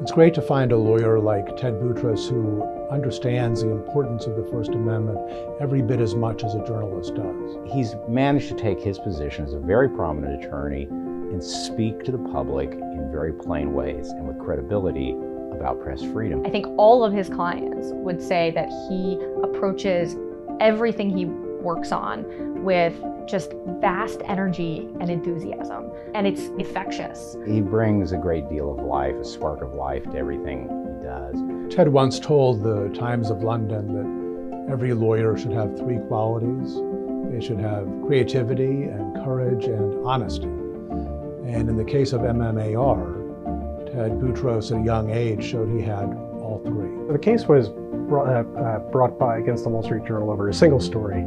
It's great to find a lawyer like Ted Boutros who understands the importance of the First Amendment every bit as much as a journalist does. He's managed to take his position as a very prominent attorney and speak to the public in very plain ways and with credibility about press freedom. I think all of his clients would say that he approaches everything he works on with just vast energy and enthusiasm, and it's infectious. He brings a great deal of life, a spark of life to everything he does. Ted once told the Times of London that every lawyer should have three qualities. They should have creativity and courage and honesty. And in the case of MMAR, Ted Boutros at a young age showed he had all three. The case was brought by against the Wall Street Journal over a single story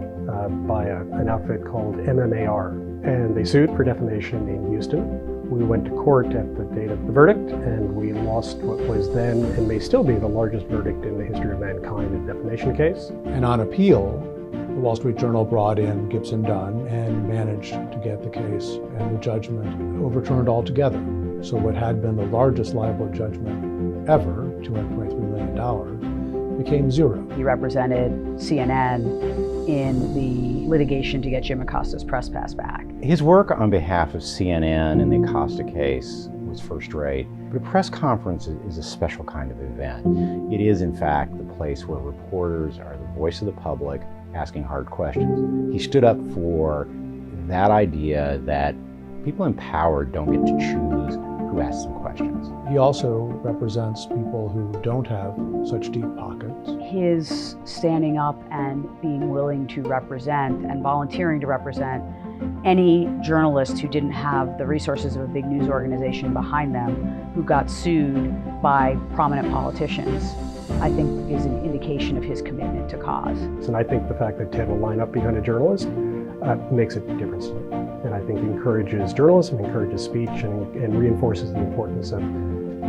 by an outfit called MMAR, and they sued for defamation in Houston. We went to court at the date of the verdict, and we lost what was then and may still be the largest verdict in the history of mankind in a defamation case. And on appeal, the Wall Street Journal brought in Gibson Dunn and managed to get the case and the judgment overturned altogether. So what had been the largest libel judgment ever, $223 million, became zero. He represented CNN in the litigation to get Jim Acosta's press pass back. His work on behalf of CNN in the Acosta case was first rate, but a press conference is a special kind of event. It is, in fact, the place where reporters are the voice of the public asking hard questions. He stood up for that idea that people in power don't get to choose who asks them questions. He also represents people who don't have such deep pockets. His standing up and being willing to represent and volunteering to represent any journalist who didn't have the resources of a big news organization behind them, who got sued by prominent politicians, I think is an indication of his commitment to cause. And I think the fact that Ted will line up behind a journalist makes a difference to me. And I think encourages journalism, encourages speech, and reinforces the importance of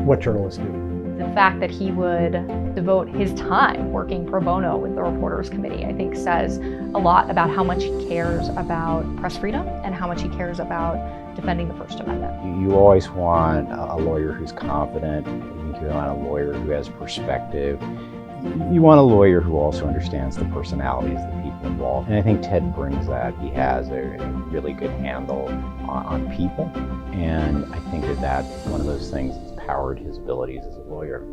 what journalists do. The fact that he would devote his time working pro bono with the Reporters Committee, I think says a lot about how much he cares about press freedom and how much he cares about defending the First Amendment. You always want a lawyer who's confident. You want a lawyer who has perspective. You want a lawyer who also understands the personalities of the people involved. And I think Ted brings that. He has a really good handle on people. And I think that that's one of those things that's powered his abilities as a lawyer.